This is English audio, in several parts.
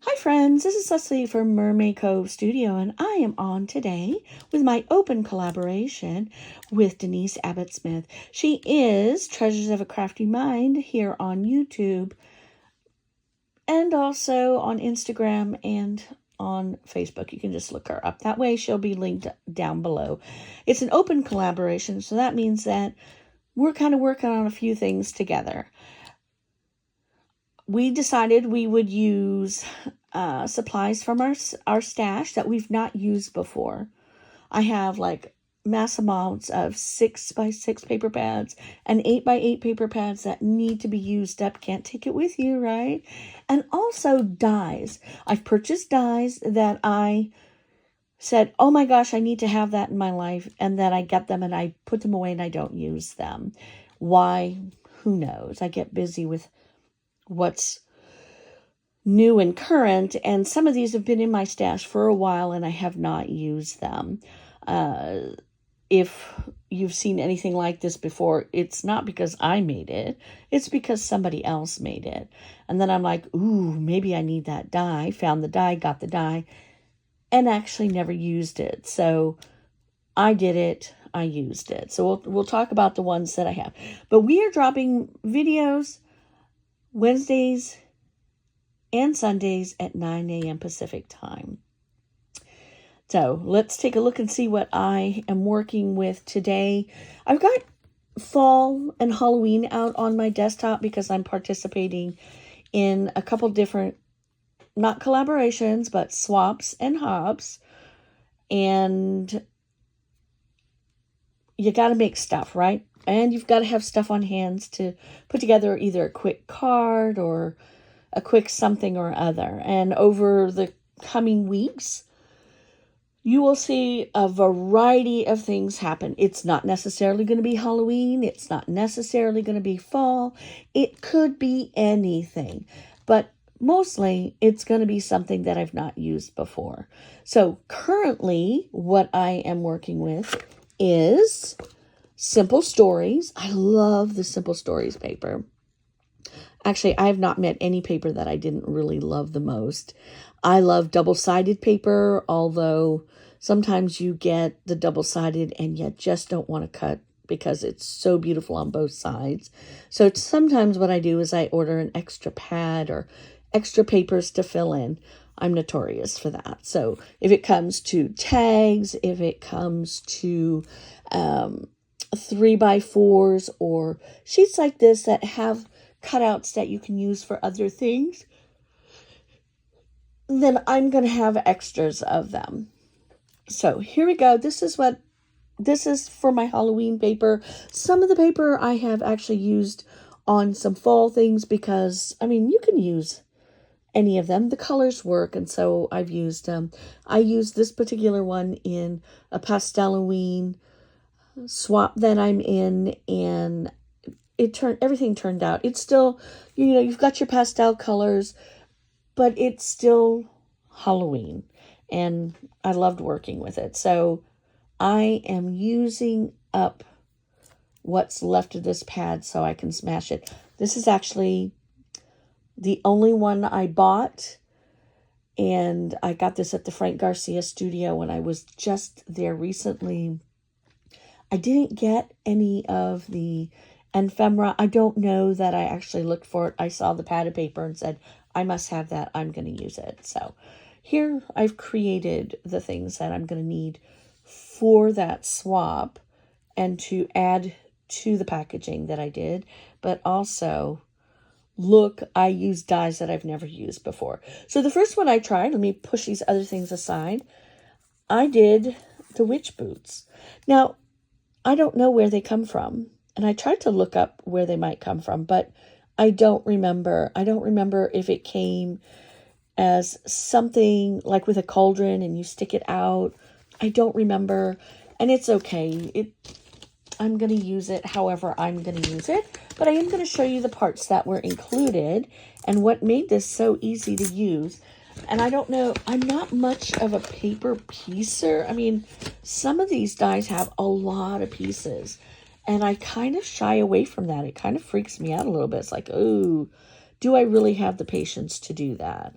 Hi friends, this is Cecily from Mermaid Cove Studio, and I am on today with my open collaboration with Denise Smith. She is Treasures of a Crafty Mind here on YouTube and also on Instagram and on Facebook. You can just look her up. That way she'll be linked down below. It's an open collaboration, so that means that we're kind of working on a few things together. We decided we would use supplies from our stash that we've not used before. I have like mass amounts of 6x6 paper pads and 8x8 paper pads that need to be used up. Can't take it with you, right? And also dies. I've purchased dies that I said, oh my gosh, I need to have that in my life. And then I get them and I put them away and I don't use them. Why? Who knows? I get busy with what's new and current, and some of these have been in my stash for a while and I have not used them. If you've seen anything like this before, it's not because I made it, it's because somebody else made it. And then I'm like, ooh, maybe I need that die. Found the die, got the die, and actually never used it. So I did it, I used it. So we'll talk about the ones that I have. But we are dropping videos Wednesdays and Sundays at 9 a.m. Pacific time. So let's take a look and see what I am working with today. I've got fall and Halloween out on my desktop because I'm participating in a couple different, not collaborations, but swaps and hops. And you got to make stuff, right? And you've got to have stuff on hands to put together either a quick card or a quick something or other. And over the coming weeks, you will see a variety of things happen. It's not necessarily going to be Halloween. It's not necessarily going to be fall. It could be anything. But mostly, it's going to be something that I've not used before. So currently, what I am working with is Simple Stories. I love the Simple Stories paper. Actually, I have not met any paper that I didn't really love the most. I love double-sided paper, although sometimes you get the double-sided and you just don't want to cut because it's so beautiful on both sides. So sometimes what I do is I order an extra pad or extra papers to fill in. I'm notorious for that. So if it comes to tags, if it comes to 3x4s or sheets like this that have cutouts that you can use for other things, then I'm going to have extras of them. So here we go. This is for my Halloween paper. Some of the paper I have actually used on some fall things because, I mean, you can use any of them. The colors work, and so I've used them. I used this particular one in a Pasteloween swap that I'm in, and everything turned out. It's still, you've got your pastel colors, but it's still Halloween, and I loved working with it. So I am using up what's left of this pad so I can smash it. This is actually the only one I bought, and I got this at the Frank Garcia studio when I was just there recently. I didn't get any of the ephemera. I don't know that I actually looked for it. I saw the pad of paper and said, I must have that. I'm going to use it. So here I've created the things that I'm going to need for that swap and to add to the packaging that I did. But also, look, I use dies that I've never used before. So the first one I tried, let me push these other things aside. I did the witch boots. Now, I don't know where they come from. And I tried to look up where they might come from, but I don't remember. I don't remember if it came as something like with a cauldron and you stick it out. I don't remember. And it's okay. I'm going to use it however I'm going to use it. But I am going to show you the parts that were included and what made this so easy to use. And I don't know, I'm not much of a paper piecer. I mean, some of these dies have a lot of pieces. And I kind of shy away from that. It kind of freaks me out a little bit. It's like, oh, do I really have the patience to do that?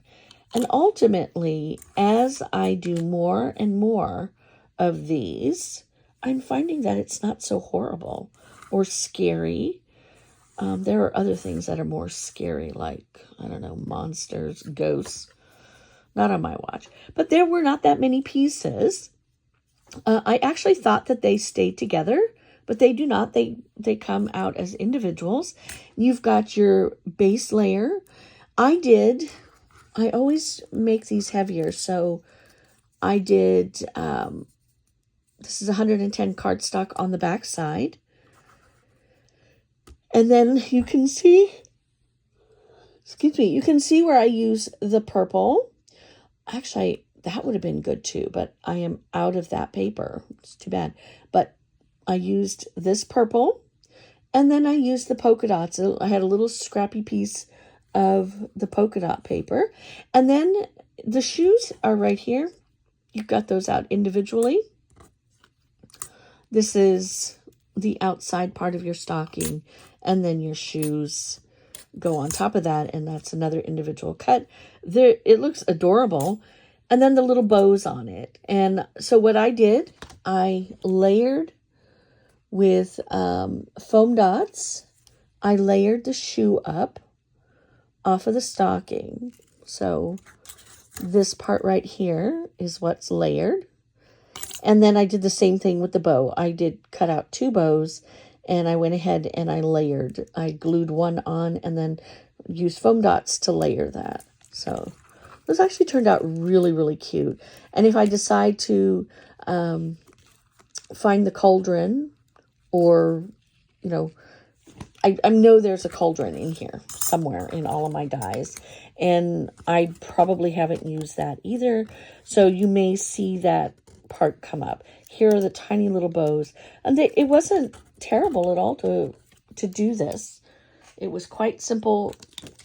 And ultimately, as I do more and more of these, I'm finding that it's not so horrible or scary. There are other things that are more scary, like, I don't know, monsters, ghosts. Not on my watch. But there were not that many pieces. I actually thought that they stayed together, but they do not. They come out as individuals. You've got your base layer. I always make these heavier, so I did, this is 110 cardstock on the back side. And then you can see, you can see where I use the purple. Actually, that would have been good too, but I am out of that paper. It's too bad. But I used this purple, and then I used the polka dots. I had a little scrappy piece of the polka dot paper. And then the shoes are right here. You've got those out individually. This is the outside part of your stocking, and then your shoes go on top of that, and that's another individual cut. There, it looks adorable. And then the little bows on it. And so what I did, I layered with foam dots. I layered the shoe up off of the stocking. So this part right here is what's layered. And then I did the same thing with the bow. I did cut out 2 bows, and I went ahead and I layered. I glued one on and then used foam dots to layer that. So this actually turned out really, really cute. And if I decide to find the cauldron, or, you know, I know there's a cauldron in here somewhere in all of my dies. And I probably haven't used that either. So you may see that part come up. Here are the tiny little bows. And it wasn't terrible at all to do this. It was quite simple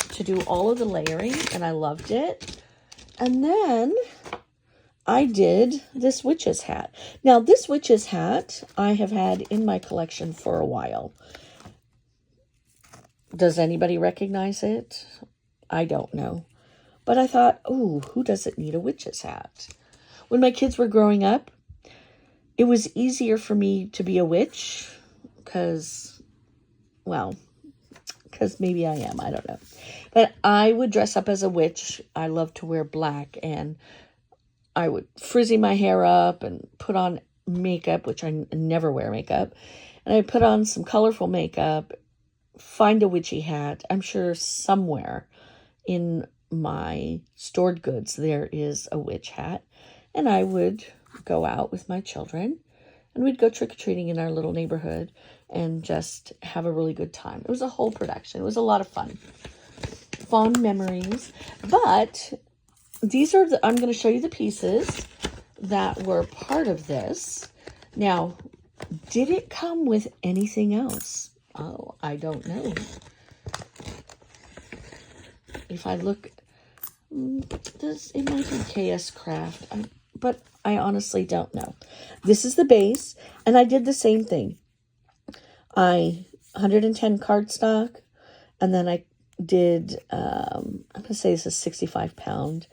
to do all of the layering, and I loved it. And then I did this witch's hat. Now, this witch's hat I have had in my collection for a while. Does anybody recognize it? I don't know. But I thought, oh, who doesn't need a witch's hat? When my kids were growing up, it was easier for me to be a witch because maybe I am. I don't know. But I would dress up as a witch. I love to wear black, and I would frizzy my hair up and put on makeup, which I never wear makeup. And I put on some colorful makeup, find a witchy hat. I'm sure somewhere in my stored goods there is a witch hat. And I would go out with my children, and we'd go trick-or-treating in our little neighborhood and just have a really good time. It was a whole production. It was a lot of fun. Fond memories. But these are I'm going to show you the pieces that were part of this. Now, did it come with anything else? Oh, I don't know. If I look, it might be KS Craft, but I honestly don't know. This is the base, and I did the same thing. 110 cardstock, and then I did, I'm going to say this is 65 pound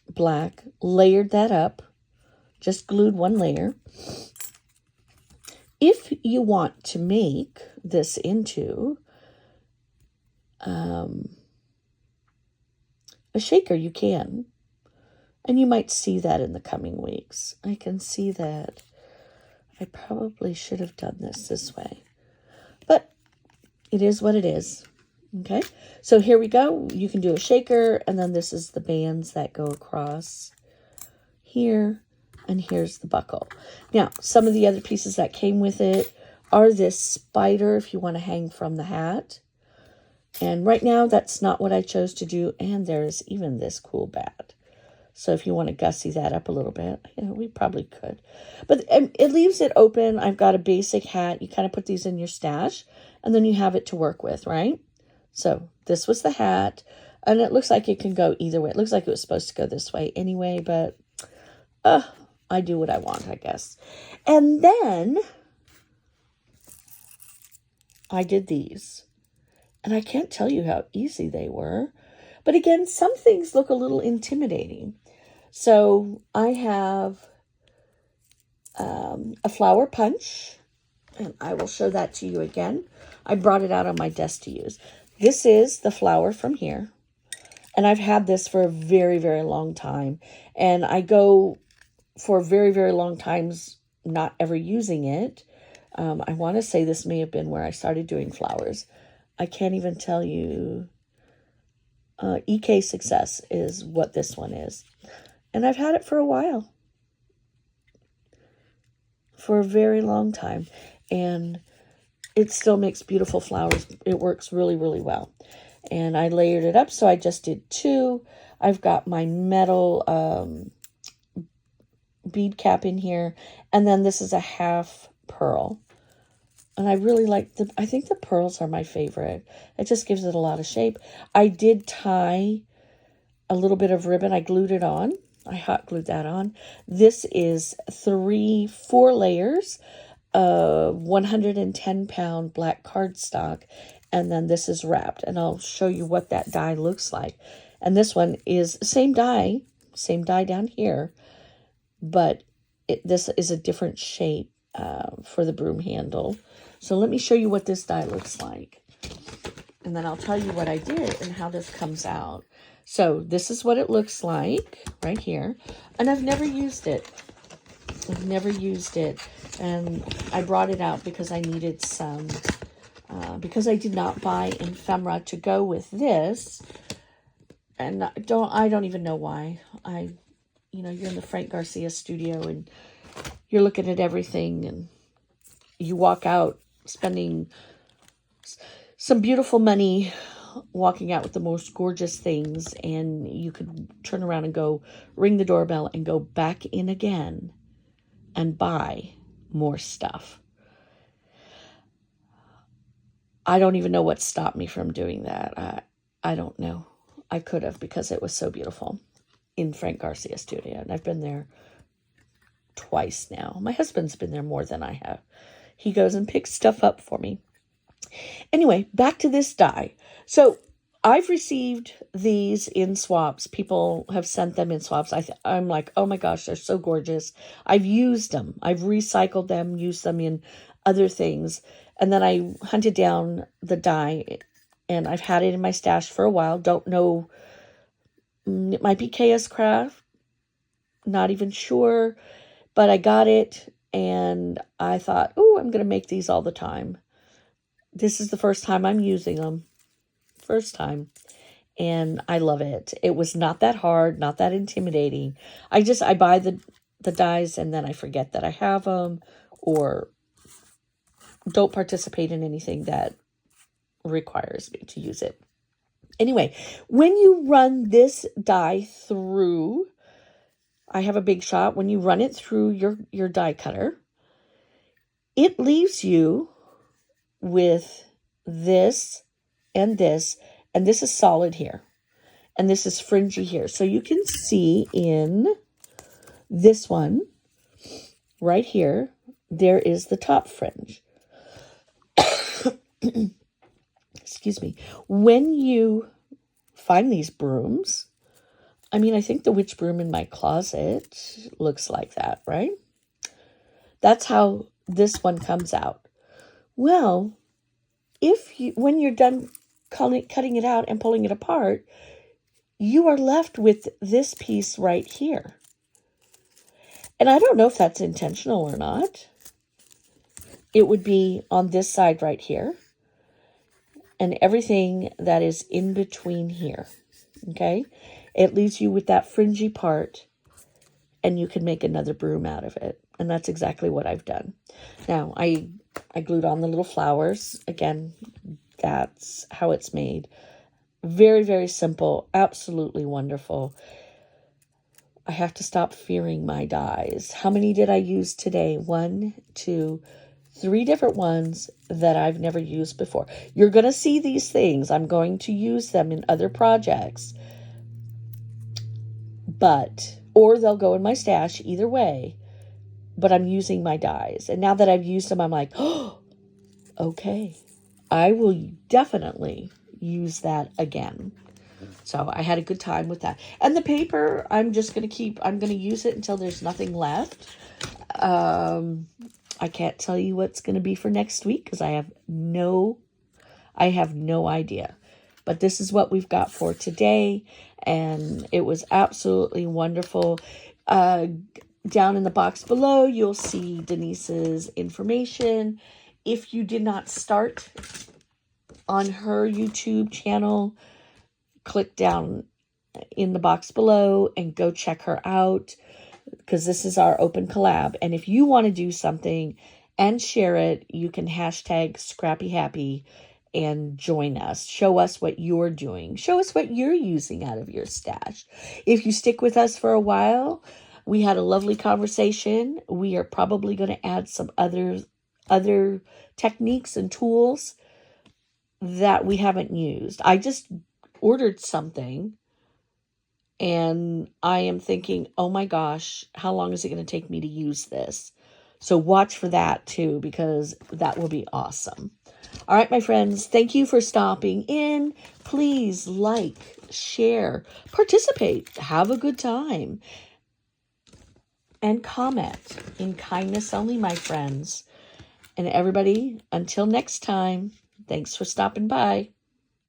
black, layered that up, just glued one layer. If you want to make this into a shaker, you can. And you might see that in the coming weeks. I can see that. I probably should have done this way. But it is what it is. Okay, so here we go. You can do a shaker, and then this is the bands that go across here, and here's the buckle. Now, some of the other pieces that came with it are this spider, if you want to hang from the hat. And right now, that's not what I chose to do, and there's even this cool bat. So if you want to gussy that up a little bit, yeah, we probably could. But it leaves it open. I've got a basic hat. You kind of put these in your stash, and then you have it to work with, right? So this was the hat, and it looks like it can go either way. It looks like it was supposed to go this way anyway, but I do what I want, I guess. And then I did these, and I can't tell you how easy they were. But again, some things look a little intimidating. So I have a flower punch, and I will show that to you again. I brought it out on my desk to use. This is the flower from here. And I've had this for a very, very long time. And I go for very, very long times not ever using it. I want to say this may have been where I started doing flowers. I can't even tell you. EK Success is what this one is. And I've had it for a while. For a very long time. And it still makes beautiful flowers. It works really, really well. And I layered it up, so I just did 2. I've got my metal bead cap in here. And then this is a half pearl. And I really like I think the pearls are my favorite. It just gives it a lot of shape. I did tie a little bit of ribbon. I glued it on. I hot glued that on. This is 4 layers of 110-pound black cardstock. And then this is wrapped. And I'll show you what that die looks like. And this one is same die down here. But this is a different shape for the broom handle. So let me show you what this die looks like. And then I'll tell you what I did and how this comes out. So this is what it looks like right here. And I've never used it. And I brought it out because I needed some, because I did not buy ephemera to go with this. And I don't even know why. You're in the Frank Garcia studio and you're looking at everything and you walk out spending some beautiful money walking out with the most gorgeous things, and you could turn around and go ring the doorbell and go back in again and buy more stuff. I don't even know what stopped me from doing that. I don't know. I could have, because it was so beautiful in Frank Garcia studio, and I've been there twice now. My husband's been there more than I have. He goes and picks stuff up for me. Anyway, back to this die. So I've received these in swaps. People have sent them in swaps. I'm like, oh my gosh, they're so gorgeous. I've used them. I've recycled them, used them in other things. And then I hunted down the die, and I've had it in my stash for a while. Don't know. It might be KS Craft. Not even sure. But I got it. And I thought, oh, I'm going to make these all the time. This is the first time I'm using them. First time. And I love it. It was not that hard, not that intimidating. I buy the dies and then I forget that I have them, or don't participate in anything that requires me to use it. Anyway, when you run this die through, I have a Big Shot. When you run it through your die cutter, it leaves you with this, and this is solid here. And this is fringy here. So you can see in this one, right here, there is the top fringe. Excuse me. When you find these brooms, I think the witch broom in my closet looks like that, right? That's how this one comes out. Well, when you're done cutting it out and pulling it apart, you are left with this piece right here. And I don't know if that's intentional or not. It would be on this side right here, and everything that is in between here, okay? It leaves you with that fringy part, and you can make another broom out of it. And that's exactly what I've done. Now, I glued on the little flowers. Again, that's how it's made. Very, very simple. Absolutely wonderful. I have to stop fearing my dies. How many did I use today? 1, 2, 3 different ones that I've never used before. You're going to see these things. I'm going to use them in other projects. Or they'll go in my stash, either way. But I'm using my dies. And now that I've used them, I'm like, oh, okay. I will definitely use that again. So I had a good time with that. And the paper, I'm going to use it until there's nothing left. I can't tell you what's going to be for next week because I have no idea. But this is what we've got for today, and it was absolutely wonderful. Down in the box below, you'll see Denise's information. If you did not start on her YouTube channel, click down in the box below and go check her out, because this is our open collab. And if you want to do something and share it, you can hashtag ScrappyHappy and join us. Show us what you're doing. Show us what you're using out of your stash. If you stick with us for a while, we had a lovely conversation. We are probably going to add some other techniques and tools that we haven't used. I just ordered something and I am thinking, oh my gosh, how long is it going to take me to use this? So watch for that too, because that will be awesome. All right, my friends, thank you for stopping in. Please like, share, participate, have a good time, and comment in kindness only, my friends. And everybody, until next time, thanks for stopping by.